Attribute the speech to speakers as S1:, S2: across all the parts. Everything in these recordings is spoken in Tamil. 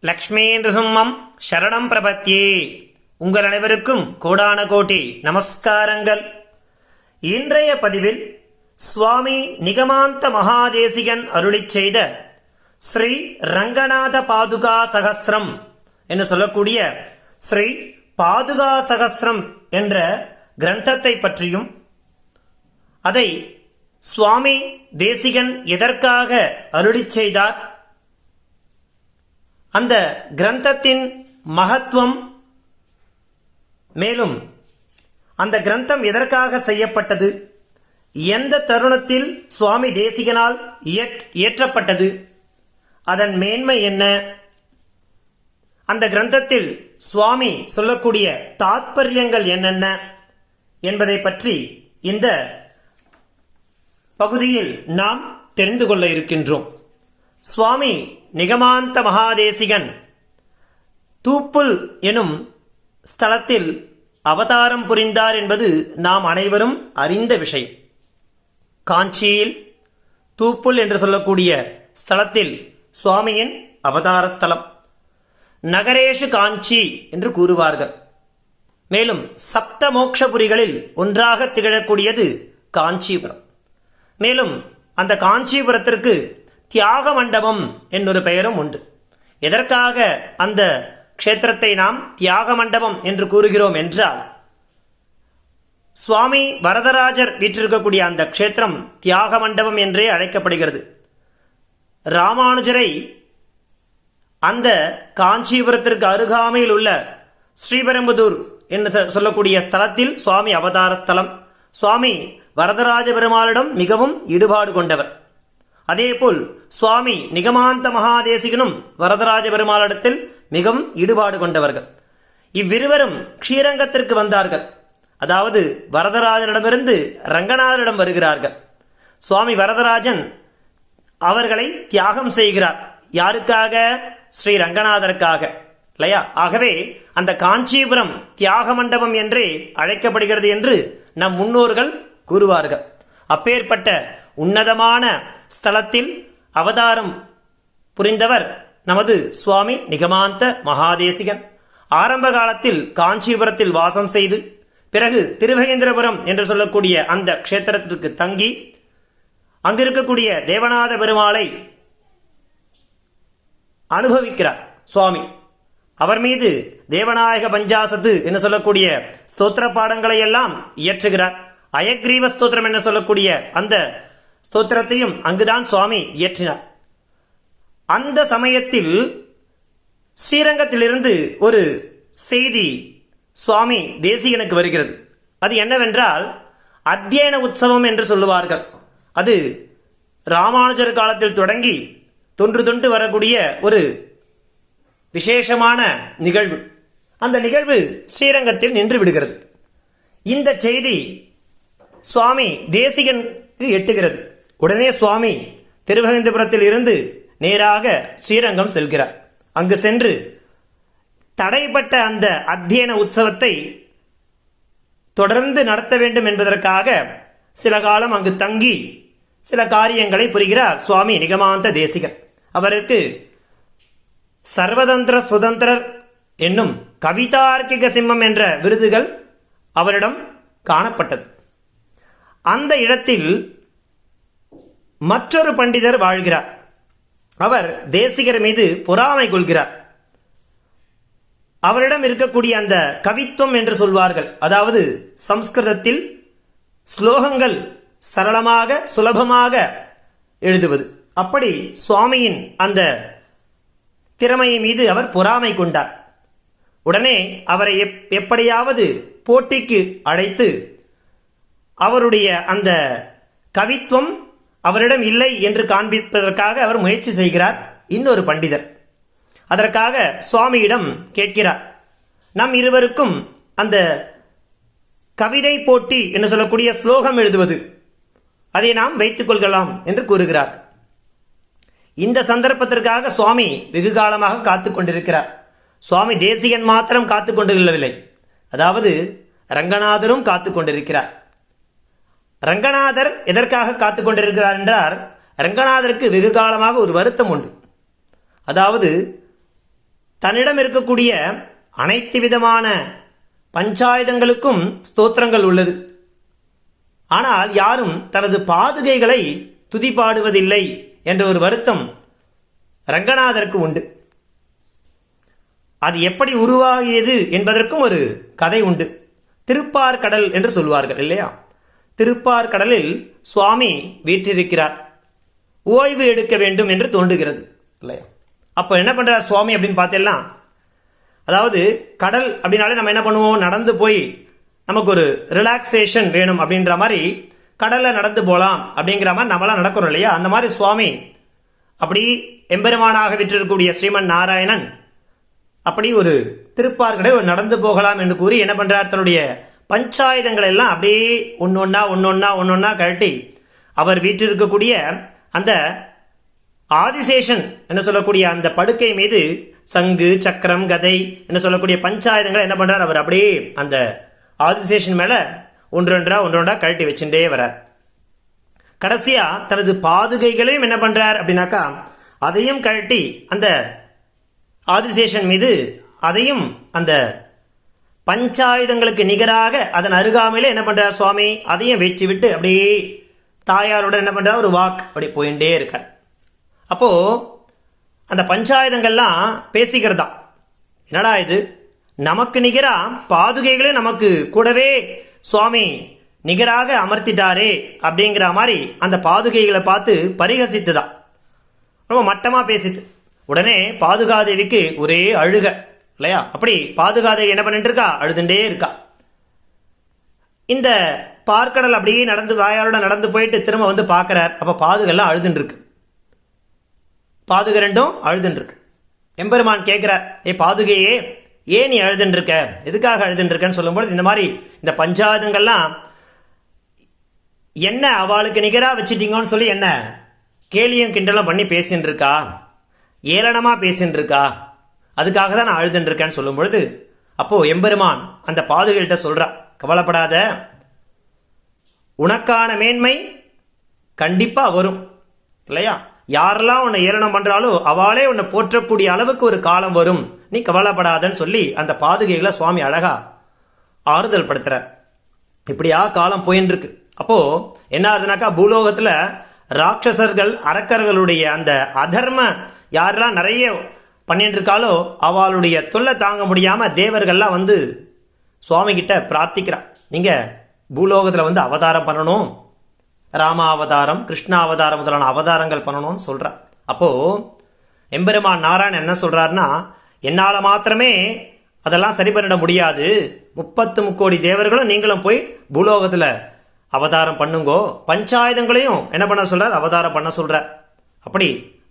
S1: லக்ஷ்மீ நிருசிம்மம் சரணம் பிரபத்யே. உங்கள் அனைவருக்கும் கோடான கோட்டி நமஸ்காரங்கள். இன்றைய பதிவில் சுவாமி நிகமாந்த மகாதேசிகன் அருளிச் செய்த ஸ்ரீ ரங்கநாத பாதுகா சகஸ்ரம் என்று சொல்லக்கூடிய ஸ்ரீ பாதுகா சகஸ்ரம் என்ற கிரந்தத்தை பற்றியும், அதை சுவாமி தேசிகன் எதற்காக அருளிச் செய்தார், அந்த கிரந்தத்தின் மகத்துவம், மேலும் அந்த கிரந்தம் எதற்காக செய்யப்பட்டது, எந்த தருணத்தில் சுவாமி தேசிகனால் இயற்றப்பட்டது, அதன் மேன்மை என்ன, அந்த கிரந்தத்தில் சுவாமி சொல்லக்கூடிய தாத்பரியங்கள் என்னென்ன என்பதை பற்றி இந்த பகுதியில் நாம் தெரிந்து கொள்ள இருக்கின்றோம். சுவாமி நிகமாந்த மகாதேசிகன் தூப்புல் எனும் ஸ்தலத்தில் அவதாரம் புரிந்தார் என்பது நாம் அனைவரும் அறிந்த விஷயம். காஞ்சியில் தூப்புல் என்று சொல்லக்கூடிய ஸ்தலத்தில் சுவாமியின் அவதார ஸ்தலம். நகரேஷு காஞ்சி என்று கூறுவார்கள். மேலும் சப்த மோக்ஷபுரிகளில் ஒன்றாக திகழக்கூடியது காஞ்சிபுரம். மேலும் அந்த காஞ்சிபுரத்திற்கு தியாக மண்டபம் என்னொரு பெயரும் உண்டு. எதற்காக அந்த க்ஷேத்திரத்தை நாம் தியாக மண்டபம் என்று கூறுகிறோம் என்றால், சுவாமி வரதராஜர் வீற்றிருக்கக்கூடிய அந்த க்ஷேத்திரம் தியாக மண்டபம் என்றே அழைக்கப்படுகிறது. ராமானுஜரை அந்த காஞ்சிபுரத்திற்கு அருகாமையில் உள்ள ஸ்ரீபெரும்புதூர் என்று சொல்லக்கூடிய ஸ்தலத்தில் சுவாமி அவதார ஸ்தலம். சுவாமி வரதராஜ பெருமாளிடம் மிகவும் ஈடுபாடு கொண்டவர். அதேபோல் சுவாமி நிகமாந்த மகாதேசிகனும் வரதராஜ பெருமாளிடத்தில் மிகவும் ஈடுபாடு கொண்டவர்கள். இவ்விருவரும் ஸ்ரீரங்கத்திற்கு வந்தார்கள். அதாவது வரதராஜனிடமிருந்து ரங்கநாதரிடம் வருகிறார்கள். சுவாமி வரதராஜன் அவர்களை தியாகம் செய்கிறார். யாருக்காக? ஸ்ரீ ரங்கநாதருக்காக இல்லையா? ஆகவே அந்த காஞ்சிபுரம் தியாக மண்டபம் என்றே அழைக்கப்படுகிறது என்று நம் முன்னோர்கள் கூறுவார்கள். அப்பேற்பட்ட உன்னதமான ஸ்தலத்தில் அவதாரம் புரிந்தவர் நமது சுவாமி நிகமாந்த மகாதேசிகன். ஆரம்ப காலத்தில் காஞ்சிபுரத்தில் வாசம் செய்து, பிறகு திருவேந்திரபுரம் என்று சொல்லக்கூடிய அந்த க்ஷேத்திரத்திற்கு தங்கி, அங்கிருக்கக்கூடிய தேவநாத பெருமாளை அனுபவிக்கிறார் சுவாமி. அவர் மீது தேவநாயக பஞ்சாசத்து என்று சொல்லக்கூடிய ஸ்தோத்திர பாடங்களை எல்லாம் இயற்றுகிறார். அயக்ரீவ ஸ்தோத்திரம் என்று சொல்லக்கூடிய அந்த ஸ்தோத்திரத்தையும் அங்குதான் சுவாமி இயற்றினார். அந்த சமயத்தில் ஸ்ரீரங்கத்திலிருந்து ஒரு செய்தி சுவாமி தேசிகனுக்கு வருகிறது. அது என்னவென்றால், அத்தியன உற்சவம் என்று சொல்லுவார்கள். அது ராமானுஜர் காலத்தில் தொடங்கி தொன்று தொன்று வரக்கூடிய ஒரு விசேஷமான நிகழ்வு. அந்த நிகழ்வு ஸ்ரீரங்கத்தில் நின்று விடுகிறது. இந்த செய்தி சுவாமி தேசிகனுக்கு எட்டுகிறது. உடனே சுவாமி திருவேந்திரபுரத்தில் இருந்து நேராக ஸ்ரீரங்கம் செல்கிறார். அங்கு சென்று தடைப்பட்ட அந்த அத்தியன உற்சவத்தை தொடர்ந்து நடத்த வேண்டும் என்பதற்காக சில காலம் அங்கு தங்கி சில காரியங்களை புரிகிறார் சுவாமி நிகமாந்த தேசிகன். அவருக்கு சர்வதந்திர சுதந்திரர் என்னும் கவிதார்க்கிக சிம்மம் என்ற விருதுகள் அவரிடம் காணப்பட்டது. அந்த இடத்தில் மற்றொரு பண்டிதர் வாழ்கிறார். அவர் தேசிகர் மீது பொறாமை கொள்கிறார். அவரிடம் இருக்கக்கூடிய அந்த கவித்துவம் என்று சொல்வார்கள், அதாவது சம்ஸ்கிருதத்தில் ஸ்லோகங்கள் சரளமாக சுலபமாக எழுதுவது, அப்படி சுவாமியின் அந்த திறமையை மீது அவர் பொறாமை கொண்டார். உடனே அவரை எப்படியாவது போட்டிக்கு அழைத்து அவருடைய அந்த கவித்துவம் அவரிடம் இல்லை என்று காண்பிப்பதற்காக அவர் முயற்சி செய்கிறார். இன்னொரு பண்டிதர் அதற்காக சுவாமியிடம் கேட்கிறார், நம் இருவருக்கும் அந்த கவிதை போட்டி என்று சொல்லக்கூடிய ஸ்லோகம் எழுதுவது, அதை நாம் வைத்துக் கொள்ளலாம் என்று கூறுகிறார். இந்த சந்தர்ப்பத்திற்காக சுவாமி வெகு காலமாக காத்து கொண்டிருக்கிறார். சுவாமி தேசிகன் மாத்திரம் காத்து கொண்டிருக்கவில்லை, அதாவது ரங்கநாதரும் காத்து கொண்டிருக்கிறார். ரங்கநாதர் எதற்காக காத்து கொண்டிருக்கிறார் என்றால், ரங்கநாதருக்கு வெகு காலமாக ஒரு வருத்தம் உண்டு. அதாவது தன்னிடம் இருக்கக்கூடிய அனைத்து விதமான பஞ்சாயுதங்களுக்கும் ஸ்தோத்திரங்கள் உள்ளது. ஆனால் யாரும் தனது பாதுகைகளை துதிபாடுவதில்லை என்ற ஒரு வருத்தம் ரங்கநாதருக்கு உண்டு. அது எப்படி உருவாகியது என்பதற்கும் ஒரு கதை உண்டு. திருப்பார்கடல் என்று சொல்வார்கள் இல்லையா? திருப்பார்கடலில் சுவாமி வீற்றிருக்கிறார். ஓய்வு எடுக்க வேண்டும் என்று தோன்றுகிறது இல்லையா? அப்போ என்ன பண்ணுறார் சுவாமி அப்படின்னு பார்த்தேன்னா, அதாவது கடல் அப்படின்னாலே நம்ம என்ன பண்ணுவோம், நடந்து போய் நமக்கு ஒரு ரிலாக்ஸேஷன் வேணும் அப்படின்ற மாதிரி கடலில் நடந்து போகலாம் அப்படிங்கிற மாதிரி நம்மளாம் நடக்கிறோம் இல்லையா? அந்த மாதிரி சுவாமி அப்படி எம்பெருமானாக விற்றிருக்கக்கூடிய ஸ்ரீமன் நாராயணன் அப்படி ஒரு திருப்பார்கடல் நடந்து போகலாம் என்று கூறி என்ன பண்ணுறார், தன்னுடைய பஞ்சாயுதங்கள் எல்லாம் அப்படியே ஒன்னொன்னா கழட்டி அவர் வீற்றிருக்கக்கூடிய அந்த ஆதிசேஷன் என்ன சொல்லக்கூடிய அந்த படுக்கை மீது சங்கு சக்கரம் கதை என்ன சொல்லக்கூடிய பஞ்சாயுதங்களை என்ன பண்றார், அவர் அப்படியே அந்த ஆதிசேஷன் மேல ஒன்றொன்றா கழட்டி வச்சுட்டே வர்றார். கடைசியா தனது பாதுகைகளையும் என்ன பண்றார் அப்படின்னாக்கா அதையும் கழட்டி அந்த ஆதிசேஷன் மீது அதையும் அந்த பஞ்சாயுதங்களுக்கு நிகராக அதன் அருகாமையில என்ன பண்றார் சுவாமி, அதையும் வச்சு விட்டு அப்படியே தாயாரோட என்ன பண்றார், ஒரு வாக் அப்படி போயிட்டே இருக்கார். அப்போ அந்த பஞ்சாயுதங்கள்லாம் பேசிக்கிறதா, என்னடா இது, நமக்கு நிகரா பாதுகைகளே நமக்கு கூடவே சுவாமி நிகராக அமர்த்திட்டாரே அப்படிங்கிற மாதிரி அந்த பாதுகைகளை பார்த்து பரிகசித்துதான், ரொம்ப மட்டமா பேசித்து. உடனே பாதுகாதேவிக்கு ஒரே அழுக இல்லையா? அப்படி பாதுகாதேவி என்ன பண்ணிட்டு இருக்கா, அழுதுண்டே இருக்கா. இந்த பார்க்கடல் அப்படியே நடந்து வாயாரோட நடந்து போயிட்டு திரும்ப வந்து பார்க்கிறார். அப்ப பாதுகெல்லாம் அழுதுன்னு இருக்கு, பாதுகை ரெண்டும் அழுதுன்னு இருக்கு. எம்பெருமான் கேட்கிறார், பாதுகையே ஏன் நீ அழுதுன்னு இருக்க, எதுக்காக அழுதுன்னு இருக்கன்னு சொல்லும்போது இந்த மாதிரி இந்த பஞ்சாயுதங்கள்லாம் என்ன அவளுக்கு நிகரா வச்சுட்டீங்கன்னு சொல்லி என்ன கேலியும் கிண்டலும் பண்ணி பேசின்னு இருக்கா, ஏளனமா பேசின்னு இருக்கா, அதுக்காக தான் நான் அழுதுன்னு இருக்கேன்னு சொல்லும் பொழுது அப்போ எம்பெருமான் அந்த பாதுகைகிட்ட சொல்றா, கவலைப்படாத, உனக்கான மேன்மை கண்டிப்பா வரும் இல்லையா? யாரெல்லாம் உன்னை ஏளனம் பண்றாலோ அவளே உன்னை போற்றக்கூடிய அளவுக்கு ஒரு காலம் வரும், நீ கவலைப்படாதன்னு சொல்லி அந்த பாதுகைகளை சுவாமி அழகா ஆறுதல் படுத்துறார். இப்படியா காலம் போயின்னு இருக்கு. அப்போ என்ன ஆகுதுனாக்கா, பூலோகத்துல ராட்சசர்கள் அரக்கர்களுடைய அந்த அதர்ம யாரெல்லாம் நிறைய பண்ணிட்டு இருக்காளோ அவளுடைய தொல்லை தாங்க முடியாம தேவர்கள்லாம் வந்து சுவாமி கிட்ட பிரார்த்திக்கிறா, நீங்க பூலோகத்துல வந்து அவதாரம் பண்ணணும், ராம அவதாரம் கிருஷ்ண அவதாரம் முதலான அவதாரங்கள் பண்ணணும்னு சொல்றா. அப்போ எம்பெருமான் நாராயணன் என்ன சொல்றாருன்னா, என்னால மாத்திரமே அதெல்லாம் சரி பண்ணிட முடியாது, 33 கோடி தேவர்களும் நீங்களும் போய் பூலோகத்துல அவதாரம் பண்ணுங்கோ, பஞ்சாயுதங்களையும் என்ன பண்ண சொல்றார், அவதாரம் பண்ண சொல்றார். அப்படி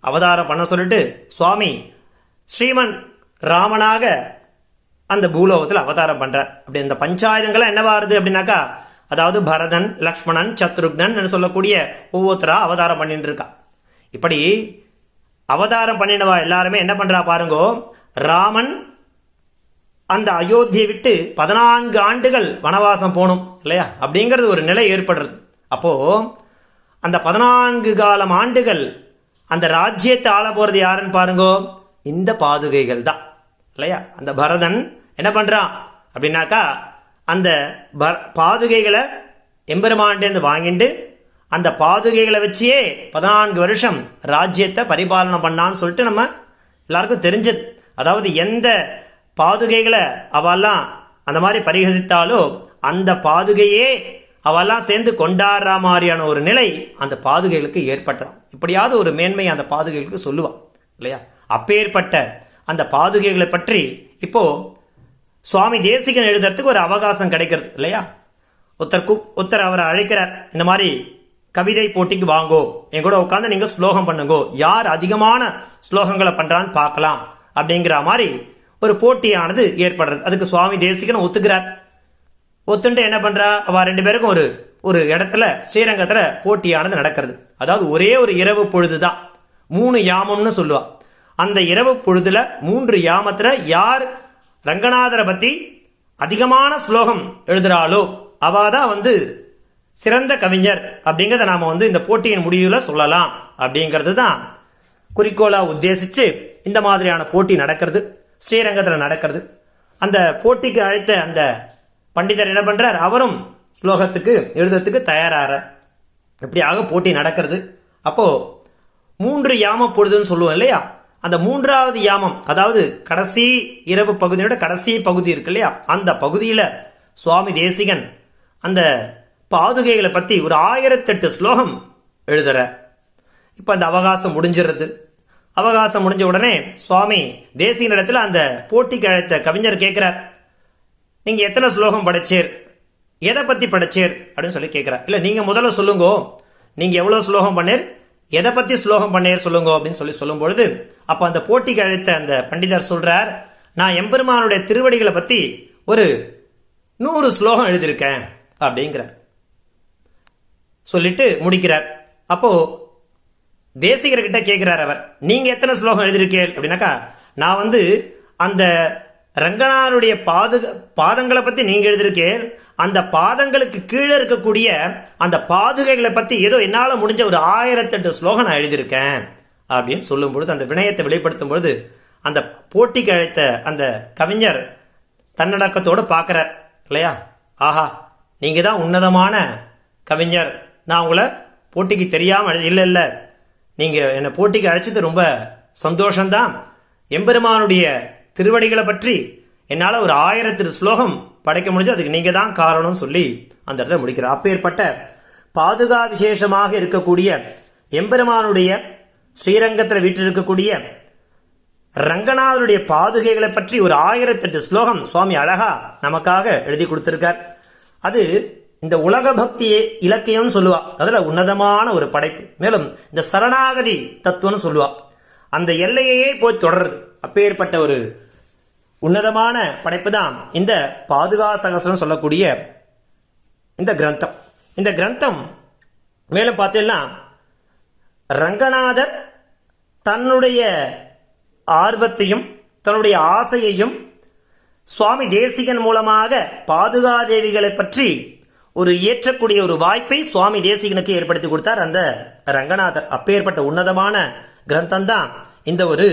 S1: அவதாரம் பண்ண சொல்லிட்டு சுவாமி ஸ்ரீமன் ராமனாக அந்த பூலோகத்தில் அவதாரம் பண்றார். அப்படி அந்த பஞ்சாயுதங்கள்லாம் என்னவா வருது அப்படின்னாக்கா, அதாவது பரதன் லக்ஷ்மணன் சத்ருக்னன் சொல்லக்கூடிய ஒவ்வொருத்தரா அவதாரம் பண்ணிட்டு இருக்கா. இப்படி அவதாரம் பண்ணினவா எல்லாருமே என்ன பண்றா பாருங்கோ, ராமன் அந்த அயோத்தியை விட்டு 14 ஆண்டுகள் வனவாசம் போகணும் இல்லையா, அப்படிங்கிறது ஒரு நிலை ஏற்படுறது. அப்போ அந்த 14 காலம் ஆண்டுகள் அந்த ராஜ்யத்தை ஆள போறது யாருன்னு பாருங்கோ, இந்த பாதுகைகள் தான் இல்லையா? அந்த பரதன் என்ன பண்றான் அப்படின்னாக்கா, அந்த பாதுகைகளை எம்பெருமான்டேந்து வாங்கிட்டு அந்த பாதுகைகளை வச்சியே 14 வருஷம் ராஜ்யத்தை பரிபாலனை பண்ணான்னு சொல்லிட்டு நம்ம எல்லாருக்கும் தெரிஞ்சது. அதாவது எந்த பாதுகைகளை அவெல்லாம் அந்த மாதிரி பரிகசித்தாலோ அந்த பாதுகையே அவெல்லாம் சேர்ந்து கொண்டாடுற மாதிரியான ஒரு நிலை அந்த பாதுகைகளுக்கு ஏற்பட்டதாம். இப்படியாவது ஒரு மேன்மை அந்த பாதுகைகளுக்கு சொல்லுவான் இல்லையா? அப்பேற்பட்ட அந்த பாதுகைகளை பற்றி இப்போ சுவாமி தேசிகன் எழுதுறதுக்கு ஒரு அவகாசம் கிடைக்கிறது இல்லையா? ஒருத்தர் அவரை அழைக்கிறார், இந்த மாதிரி கவிதை போட்டிக்கு வாங்கோ, என் கூட உட்காந்து நீங்க ஸ்லோகம் பண்ணுங்கோ, யார் அதிகமான ஸ்லோகங்களை பண்றான்னு பார்க்கலாம் அப்படிங்கிற மாதிரி ஒரு போட்டியானது ஏற்படுறது. அதுக்கு சுவாமி தேசிகன் ஒத்துக்கிறார். ஒத்துண்டு என்ன பண்றா, அவ 2 பேருக்கும் ஒரு இடத்துல ஸ்ரீரங்கத்துல போட்டியானது நடக்கிறது. அதாவது ஒரே ஒரு இரவு பொழுதுதான், 3 யாமம்னு சொல்லுவா. அந்த இரவு பொழுதுல 3 யாமத்துல யார் ரங்கநாதரை பத்தி அதிகமான ஸ்லோகம் எழுதுறாளோ அவாதான் வந்து சிறந்த கவிஞர் அப்படிங்கிறத நாம வந்து இந்த போட்டியின் முடிவுல சொல்லலாம் அப்படிங்கிறது தான் குறிக்கோளா உத்தேசிச்சு இந்த மாதிரியான போட்டி நடக்கிறது. ஸ்ரீரங்கத்தில் நடக்கிறது. அந்த போட்டிக்கு அழைத்த அந்த பண்டிதர் என்ன பண்றார், அவரும் ஸ்லோகத்துக்கு எழுதுறதுக்கு தயாராக. இப்படியாக போட்டி நடக்கிறது. அப்போ 3 யாம பொழுதுன்னு சொல்லுவோம் இல்லையா, அந்த 3வது யாமம், அதாவது கடைசி இரவு பகுதியோட கடைசி பகுதி இருக்கு இல்லையா, அந்த பகுதியில் சுவாமி தேசிகன் அந்த பாதுகைகளை பற்றி ஒரு 1008 ஸ்லோகம் எழுதுற. இப்போ அந்த அவகாசம் முடிஞ்சிடுறது. அவகாசம் முடிஞ்ச உடனே சுவாமி தேசிகன் இடத்துல அந்த போட்டிக்கு அழைத்த கவிஞர் கேட்கிறார், நீங்க எத்தனை ஸ்லோகம் படைச்சீர், எதை பத்தி படைச்சீர் அப்படின்னு சொல்லி கேட்கிறார். இல்ல நீங்க முதல்ல சொல்லுங்க, நீங்க எவ்வளவு ஸ்லோகம் பண்ணீர், எதை பத்தி ஸ்லோகம் பண்ணீர் சொல்லுங்க அப்படின்னு சொல்லி சொல்லும் பொழுது, அப்ப அந்த போட்டிக்கு அழைத்த அந்த பண்டிதர் சொல்றார், நான் எம்பெருமானுடைய திருவடிகளை பத்தி ஒரு 100 ஸ்லோகம் எழுதியிருக்கேன் அப்படிங்கிற சொல்லிட்டு முடிக்கிறார். அப்போ தேசிகர்கிட்ட கேட்கிறார் அவர், நீங்க எத்தனை ஸ்லோகம் எழுதியிருக்கீர் அப்படின்னாக்கா, நான் அந்த ரங்கநாதனுடைய பாதங்களை பத்தி நீங்க எழுதியிருக்கேன், அந்த பாதங்களுக்கு கீழே இருக்கக்கூடிய அந்த பாதுகைகளை பத்தி ஏதோ என்னால் முடிஞ்ச ஒரு 1008 ஸ்லோகம் நான் எழுதியிருக்கேன் அப்படின்னு சொல்லும் பொழுது, அந்த வினயத்தை வெளிப்படுத்தும் பொழுது அந்த போட்டிக்கு அழைத்த அந்த கவிஞர் தன்னடக்கத்தோடு பார்க்கிறார் இல்லையா. ஆஹா, நீங்க தான் உன்னதமான கவிஞர், நான் உங்களை போட்டிக்கு தெரியாம இல்லை இல்லை, நீங்க என்னை போட்டிக்கு அழைச்சது ரொம்ப சந்தோஷம்தான், எம்பெருமானுடைய திருவடிகளை பற்றி என்னால் ஒரு 1008 ஸ்லோகம் படைக்க முடிஞ்சு, அதுக்கு நீங்க தான் காரணம் சொல்லி அந்த இடத்துல முடிக்கிறார். அப்பேற்பட்ட பாதுகா விசேஷமாக இருக்கக்கூடிய எம்பெருமானுடைய ஸ்ரீரங்கத்தில் வீற்றிருக்கக்கூடிய ரங்கநாதனுடைய பாதுகைகளை பற்றி ஒரு 1008 ஸ்லோகம் சுவாமி அழகா நமக்காக எழுதி கொடுத்திருக்கார். அது இந்த உலக பக்தி இலக்கியம் சொல்லுவா, அதுல உன்னதமான ஒரு படைப்பு. மேலும் இந்த சரணாகதி தத்துவம்னு சொல்லுவா, அந்த எல்லையே போய் தொடருது. அப்பேற்பட்ட ஒரு உன்னதமான படைப்பு தான் இந்த பாதுகா சகஸ்ரம் சொல்லக்கூடிய இந்த கிரந்தம். இந்த கிரந்தம் மேலும் பார்த்தீங்கன்னா, ரங்கநாதர் தன்னுடைய ஆர்வத்தையும் தன்னுடைய ஆசையையும் சுவாமி தேசிகன் மூலமாக பாதுகா தேவிகளை பற்றி ஒரு ஏற்றக்கூடிய ஒரு வாய்ப்பை சுவாமி தேசிகனுக்கு ஏற்படுத்தி கொடுத்தார் அந்த ரங்கநாதர். அப்பேற்பட்ட உன்னதமான கிரந்தம் தான் இந்த ஒரு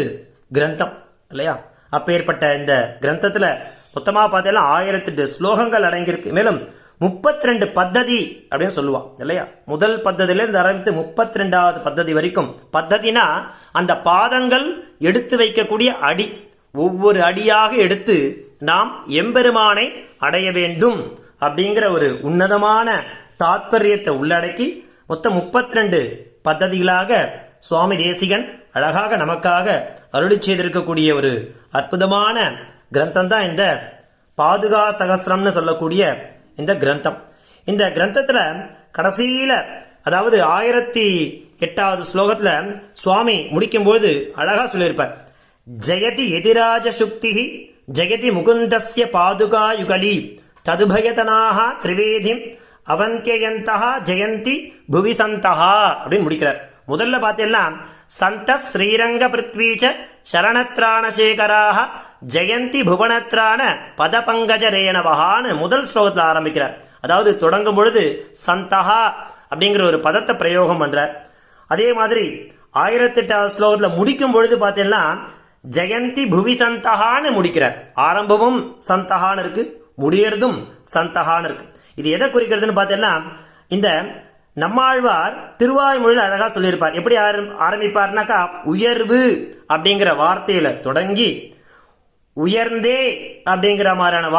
S1: கிரந்தம் இல்லையா. அப்பேற்பட்ட இந்த கிரந்தத்துல மொத்தமாக பார்த்தீங்கன்னா 1008 ஸ்லோகங்கள் அடங்கியிருக்கு. மேலும் 32 பத்ததி அப்படின்னு சொல்லுவான் இல்லையா. முதல் பத்ததியிலிருந்து ஆரம்பித்து 32வது பத்ததி வரைக்கும். பத்ததினா அந்த பாதங்கள் எடுத்து வைக்கக்கூடிய அடி, ஒவ்வொரு அடியாக எடுத்து நாம் எம்பெருமானை அடைய வேண்டும் அப்படிங்கிற ஒரு உன்னதமான தாத்பரியத்தை உள்ளடக்கி மொத்தம் 32 பத்ததிகளாக சுவாமி தேசிகன் அழகாக நமக்காக அருளி செய்திருக்கக்கூடிய ஒரு அற்புதமான கிரந்தம் தான் இந்த பாதுகா சகஸ்ரம்னு சொல்லக்கூடிய இந்த கிரந்தம். இந்த கிரந்தத்துல கடைசியில, அதாவது 1008வது ஸ்லோகத்துல சுவாமி முடிக்கும்போது அழகா சொல்லியிருப்பார், ஜெயதி எதிராஜ சுக்தி ஜெயதி முகுந்தஸ்ய பாதுகா யுகலி ததுபயதனாக திரிவேதிம் அவந்தியந்தா ஜெயந்தி புவிசந்தஹா அப்படின்னு முடிக்கிறார். முதல்ல பார்த்தீங்கன்னா, சந்த ஸ்ரீரங்க பிருத்வீச்ச சரணத்ராணசேகராக ஜெயந்தி புவனத்ரான பதபங்கஜ ரேணவகான்னு முதல் ஸ்லோகத்தில் ஆரம்பிக்கிறார். அதாவது தொடங்கும் பொழுது சந்தஹா அப்படிங்கிற ஒரு பதத்தை பிரயோகம் பண்றார். அதே மாதிரி 1008வது ஸ்லோகத்தில் முடிக்கும் பொழுது பார்த்தீங்கன்னா ஜெயந்தி புவி சந்தஹான்னு முடிக்கிறார். ஆரம்பமும் சந்தஹான்னு இருக்கு, முடியறதும் சந்தஹான்னு இருக்கு. இது எதை குறிக்கிறதுன்னு பார்த்தீங்கன்னா, இந்த நம்மாழ்வார் திருவாய்மொழியில் அழகா சொல்லியிருப்பார். எப்படி ஆரம்பிப்பார்னாக்கா, உயர்வு அப்படிங்கிற வார்த்தையில தொடங்கி உயர்ந்தே அப்படிங்கிற மாதிரியான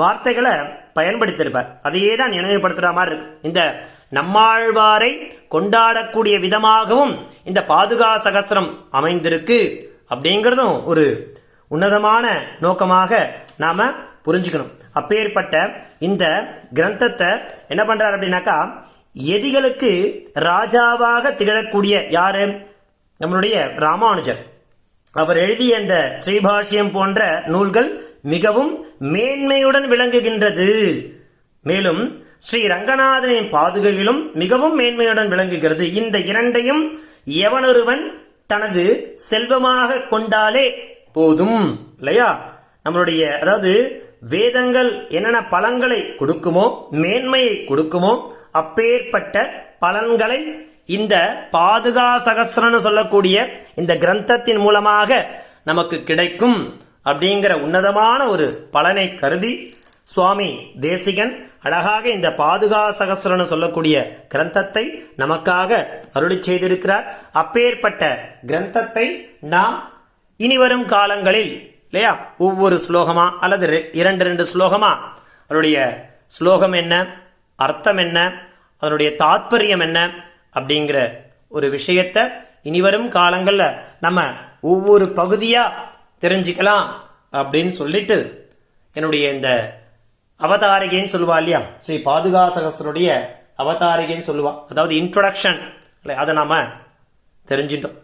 S1: வார்த்தைகளை பயன்படுத்தியிருப்பார். அதையே தான் நினைவுபடுத்துற மாதிரி இருக்கு. இந்த நம்மாழ்வாரை கொண்டாடக்கூடிய விதமாகவும் இந்த பாதுகா சகஸ்ரம் அமைந்திருக்கு அப்படிங்கிறதும் ஒரு உன்னதமான நோக்கமாக நாம புரிஞ்சுக்கணும். அப்பேற்பட்ட இந்த கிரந்தத்தை என்ன பண்றாரு அப்படின்னாக்கா, எதிகளுக்கு ராஜாவாக திகழக்கூடிய யாரு, நம்மளுடைய ராமானுஜர். அவர் எழுதிய இந்த ஸ்ரீபாஷ்யம் போன்ற நூல்கள் மிகவும் மேன்மையுடன் விளங்குகின்றது. மேலும் ஸ்ரீ ரங்கநாதனின் பாதுகையிலும் மிகவும் மேன்மையுடன் விளங்குகிறது. இந்த இரண்டையும் எவனொருவன் தனது செல்வமாக கொண்டாலே போதும் இல்லையா. நம்மளுடைய அதாவது வேதங்கள் என்னென்ன பலன்களை கொடுக்குமோ, மேன்மையை கொடுக்குமோ, அப்பேற்பட்ட பலன்களை இந்த பாதுகா சகஸ்ரன்னு சொல்லக்கூடிய இந்த கிரந்தத்தின் மூலமாக நமக்கு கிடைக்கும் அப்படிங்கிற உன்னதமான ஒரு பலனை கருதி சுவாமி தேசிகன் அழகாக இந்த பாதுகா சகஸ்ரன்னு சொல்லக்கூடிய கிரந்தத்தை நமக்காக அருளி செய்திருக்கிறார். அப்பேற்பட்ட கிரந்தத்தை நாம் இனிவரும் காலங்களில் இல்லையா ஒவ்வொரு ஸ்லோகமா அல்லது 2 ஸ்லோகமா அதனுடைய ஸ்லோகம் என்ன, அர்த்தம் என்ன, அதனுடைய தாத்பரியம் என்ன அப்படிங்கிற ஒரு விஷயத்தை இனிவரும் காலங்களில் நம்ம ஒவ்வொரு பகுதியா தெரிஞ்சுக்கலாம் அப்படின்னு சொல்லிட்டு என்னுடைய இந்த அவதாரிகைன்னு சொல்லுவா இல்லையா, ஸ்ரீ பாதுகா சகஸ்ரனுடைய அவதாரிகைன்னு சொல்லுவா, அதாவது இன்ட்ரோடக்ஷன், அதை நாம தெரிஞ்சிட்டோம்.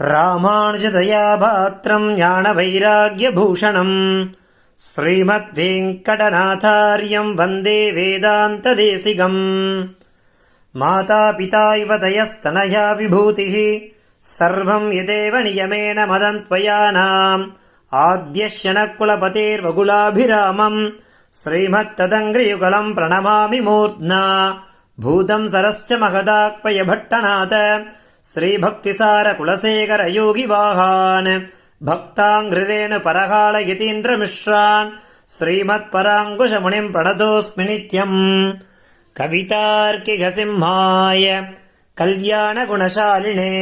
S1: ராமானுஜதயா பாத்திரம் ஞான வைராகிய பூஷணம் ஸ்ரீமத் வெங்கடநாதாரியம் வந்தே வேதாந்த தேசிகம். மாதா பிதா இவ தயஸ்தனயா விபூதிः சர்வம் யதேவ நியமேன மதந்த்வயானாம் ஆத்யஷ்யனகுலபதேர்வகுலாபிராமம் ஸ்ரீமத்ததங்கிரியுகலம் பிரணமாமி மூர்த்னா பூதம் சரஸ்ச மகதாக்பய பட்டநாத ஸ்ரீபக்திசார குலசேகர யோகி வாஹான் பக்தாங்கிரேணு பரகால யதீந்திர மிஸ்ரான் ஸ்ரீமத் பராங்குஷ முனிம் பிரணதோஸ்மி நித்யம். கவிதார்க்கிக சிம்ஹாய கல்யாண குணசாலினே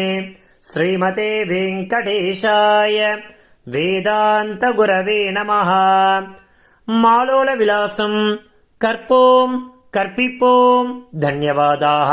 S1: ஸ்ரீமதே வெங்கடேஷாய வேதாந்த குரவே நமஹ. மாலோல விலாசம் கற்போம் கற்பிப்போம். தன்யவாதாः.